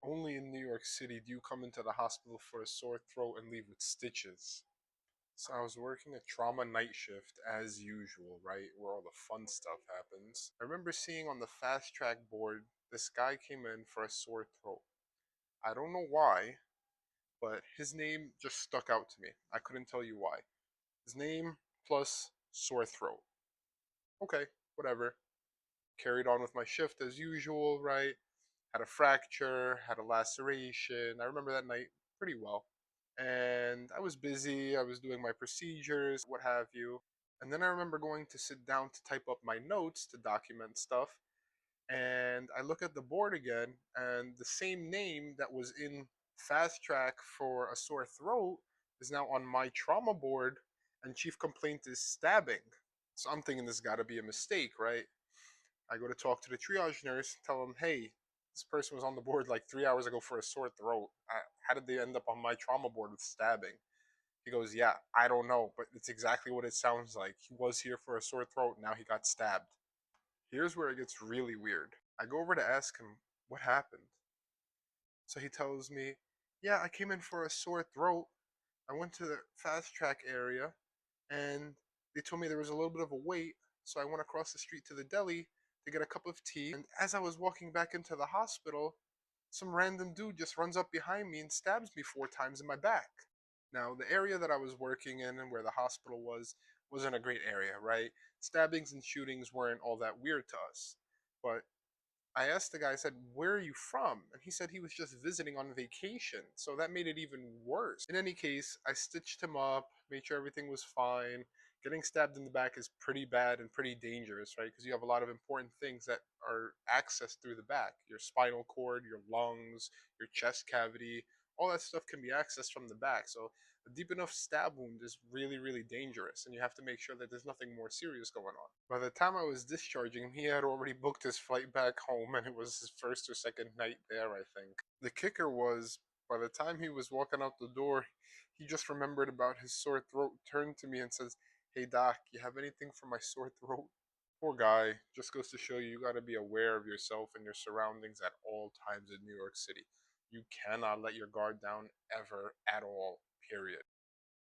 Only in New York City do you come into the hospital for a sore throat and leave with stitches. So I was working a trauma night shift as usual, right? Where all the fun stuff happens. I remember seeing on the fast track board this guy came in for a sore throat. I don't know why, but his name just stuck out to me. I couldn't tell you why. His name plus sore throat. Okay, whatever. Carried on with my shift as usual, right? Had a fracture, had a laceration. I remember that night pretty well. And I was busy, I was doing my procedures, what have you. And then I remember going to sit down to type up my notes to document stuff. And I look at the board again, and the same name that was in fast track for a sore throat is now on my trauma board, and chief complaint is stabbing. So I'm thinking this got to be a mistake, right? I go to talk to the triage nurse, tell them, hey, this person was on the board like 3 hours ago for a sore throat. How did they end up on my trauma board with stabbing? He goes, yeah, I don't know, but it's exactly what it sounds like. He was here for a sore throat, now he got stabbed. Here's where it gets really weird. I go over to ask him what happened. So he tells me, yeah, I came in for a sore throat. I went to the fast track area and they told me there was a little bit of a wait. So I went across the street to the deli to get a cup of tea. And as I was walking back into the hospital, some random dude just runs up behind me and stabs me 4 times in my back. Now, the area that I was working in and where the hospital was wasn't a great area, right? Stabbings and shootings weren't all that weird to us. But I asked the guy, I said, where are you from? And he said he was just visiting on vacation. So that made it even worse. In any case, I stitched him up, made sure everything was fine. Getting stabbed in the back is pretty bad and pretty dangerous, right? Because you have a lot of important things that are accessed through the back: your spinal cord, your lungs, your chest cavity. All that stuff can be accessed from the back. So a deep enough stab wound is really, really dangerous, and you have to make sure that there's nothing more serious going on. By the time I was discharging him, he had already booked his flight back home, and it was his first or second night there, I think. The kicker was, by the time he was walking out the door, he just remembered about his sore throat, turned to me and says, hey doc, you have anything for my sore throat? Poor guy. Just goes to show you, you gotta be aware of yourself and your surroundings at all times in New York City. You cannot let your guard down ever, at all, period.